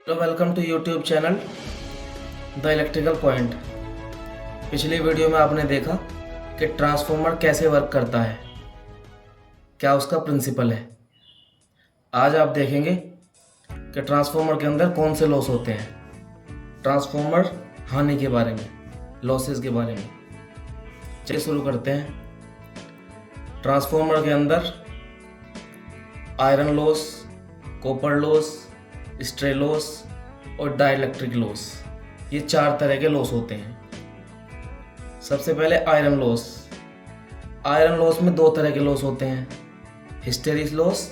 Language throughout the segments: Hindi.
तो welcome to YouTube channel the electrical point. पिछली वीडियो में आपने देखा कि ट्रांसफॉर्मर कैसे वर्क करता है, क्या उसका प्रिंसिपल है। आज आप देखेंगे कि ट्रांसफॉर्मर के अंदर कौन से लॉस होते हैं, ट्रांसफॉर्मर हानि के बारे में, लॉसेस के बारे में। चलिए शुरू करते हैं। ट्रांसफॉर्मर के अंदर iron loss, copper loss, stray loss और डाइलेक्ट्रिक लॉस, ये 4 तरह के लॉस होते हैं। सबसे पहले आयरन लॉस। आयरन लॉस में 2 तरह के लॉस होते हैं, हिस्टेरिस लॉस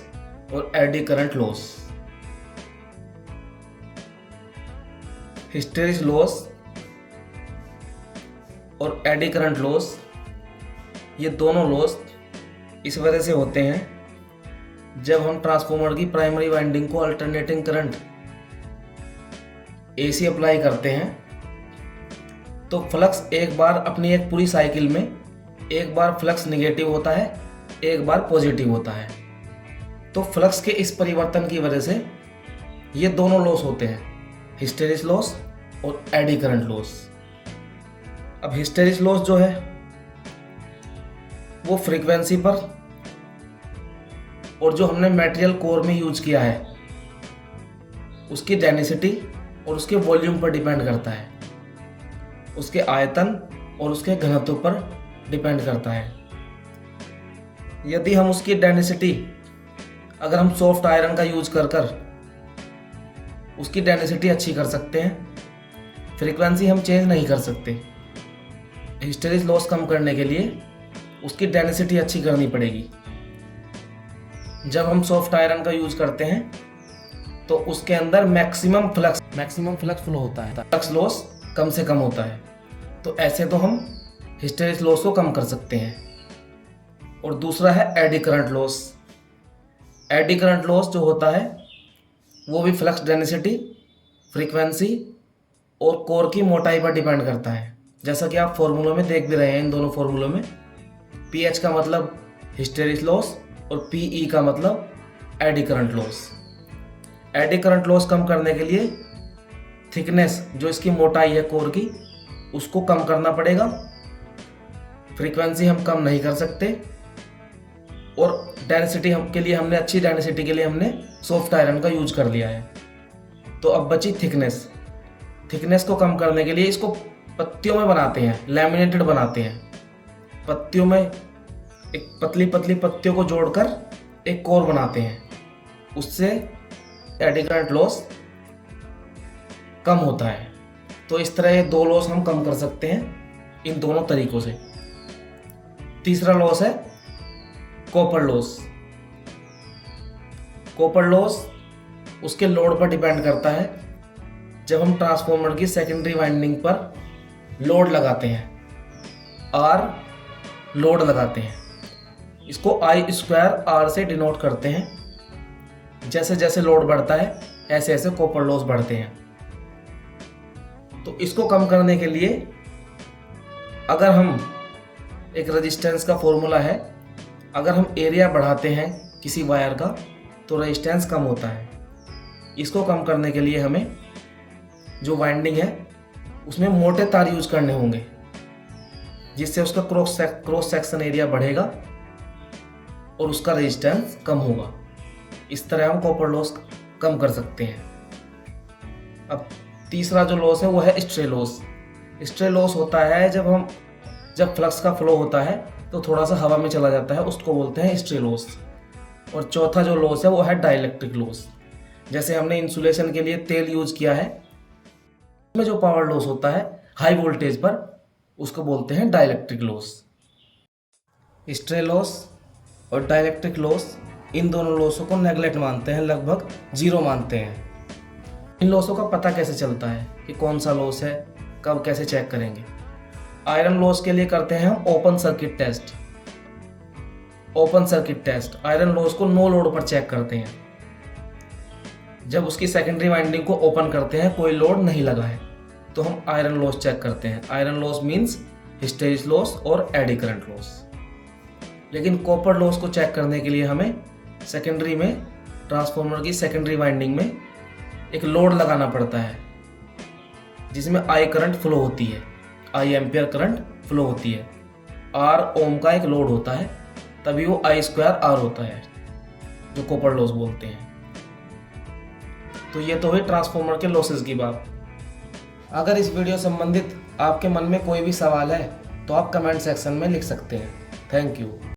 और एडी करंट लॉस। हिस्टेरिस लॉस और एडी करंट लॉस, ये दोनों लॉस इस वजह से होते हैं जब हम ट्रांसफॉर्मर की प्राइमरी वाइंडिंग को अल्टरनेटिंग करंट एसी अप्लाई करते हैं तो फ्लक्स एक बार अपनी एक पूरी साइकिल में एक बार फ्लक्स नेगेटिव होता है, एक बार पॉजिटिव होता है। तो फ्लक्स के इस परिवर्तन की वजह से ये दोनों लॉस होते हैं, हिस्टेरिस लॉस और एडी करंट लॉस। अब हिस्टेरिस लॉस जो है वो फ्रीक्वेंसी पर और जो हमने मटेरियल कोर में यूज किया है उसकी डेंसिटी और उसके वॉल्यूम पर डिपेंड करता है, उसके आयतन और उसके घनत्व पर डिपेंड करता है। यदि हम उसकी डेंसिटी, अगर हम सॉफ्ट आयरन का यूज कर उसकी डेंसिटी अच्छी कर सकते हैं, फ्रीक्वेंसी हम चेंज नहीं कर सकते। हिस्टेरिस लॉस कम करने के लिए उसकी डेंसिटी अच्छी करनी पड़ेगी। जब हम सॉफ्ट आयरन का यूज करते हैं तो उसके अंदर मैक्सिमम फ्लक्स फ्लो होता है, फ्लक्स लॉस कम से कम होता है। तो ऐसे तो हम हिस्टेरिस लॉस को कम कर सकते हैं। और दूसरा है AD current loss. Eddy current loss जो होता है वो भी फ्लक्स डेंसिटी, फ्रीक्वेंसी और कोर की मोटाई पर डिपेंड करता है। जैसा कि आप फॉर्मूलों में देख भी रहे हैं, इन दोनों फॉर्मूलों में पीएच का मतलब हिस्टेरिस लॉस और पीई का मतलब eddy current loss. Eddy current loss कम करने के लिए थिकनेस, जो इसकी मोटाई है कोर की, उसको कम करना पड़ेगा। फ्रीक्वेंसी हम कम नहीं कर सकते और डेंसिटी हम के लिए हमने अच्छी डेंसिटी के लिए हमने सॉफ्ट आयरन का यूज कर लिया है। तो अब बची थिकनेस। थिकनेस को कम करने के लिए इसको पत्तियों में बनाते हैं, लैमिनेटेड बनाते हैं। पत्तियों में एक पतली पतली पत्तियों को जोड़कर एक कोर बनाते हैं, उससे एडी करंट लॉस कम होता है। तो इस तरह ये 2 लॉस हम कम कर सकते हैं इन दोनों तरीकों से। तीसरा लॉस है कॉपर लॉस। कॉपर लॉस उसके लोड पर डिपेंड करता है। जब हम ट्रांसफॉर्मर की सेकेंडरी वाइंडिंग पर लोड लगाते हैं, आर लोड लगाते हैं, इसको I²R से डिनोट करते हैं। जैसे जैसे लोड बढ़ता है ऐसे ऐसे कॉपर लॉस बढ़ते हैं। तो इसको कम करने के लिए अगर हम एक रेजिस्टेंस का फॉर्मूला है, अगर हम एरिया बढ़ाते हैं किसी वायर का तो रेजिस्टेंस कम होता है। इसको कम करने के लिए हमें जो वाइंडिंग है उसमें मोटे तार यूज करने होंगे, जिससे उसका क्रॉस सेक्शन एरिया बढ़ेगा और उसका रेजिस्टेंस कम होगा। इस तरह हम कॉपर लॉस कम कर सकते हैं। अब तीसरा जो लॉस है वो है स्ट्रे लॉस। स्ट्रे लॉस होता है जब फ्लक्स का फ्लो होता है तो थोड़ा सा हवा में चला जाता है, उसको बोलते हैं स्ट्रे लॉस। और चौथा जो लॉस है वो है डाइलेक्ट्रिक लॉस। जैसे हमने इंसुलेशन के लिए तेल यूज किया है, उसमें जो पावर लॉस होता है हाई वोल्टेज पर, उसको बोलते हैं डाइलेक्ट्रिक लॉस। स्ट्रे लॉस और डाइलेक्ट्रिक लॉस, इन दोनों लॉसों को नेगलेक्ट मानते हैं, लगभग 0 मानते हैं। इन लॉसों का पता कैसे चलता है कि कौन सा लॉस है, कब कैसे चेक करेंगे? आयरन लॉस के लिए करते हैं हम open circuit test. Open circuit test iron loss को नो लोड पर चेक करते हैं। जब उसकी सेकेंडरी वाइंडिंग को ओपन करते हैं, कोई लोड नहीं लगा है, तो हम आयरन लॉस चेक करते हैं। आयरन लॉस मीन्स हिस्टेरिस लॉस और एडी करंट लॉस। लेकिन कॉपर लॉस को चेक करने के लिए हमें सेकेंडरी में, ट्रांसफॉर्मर की सेकेंडरी वाइंडिंग में एक लोड लगाना पड़ता है जिसमें आई करंट फ्लो होती है, आई एम्पियर करंट फ्लो होती है। आर ओम का एक लोड होता है, तभी वो आई स्क्वायर आर होता है, जो कॉपर लॉस बोलते हैं। तो ये तो हुई ट्रांसफार्मर के लॉसेस की बात। अगर इस वीडियो संबंधित आपके मन में कोई भी सवाल है तो आप कमेंट सेक्शन में लिख सकते हैं। Thank you.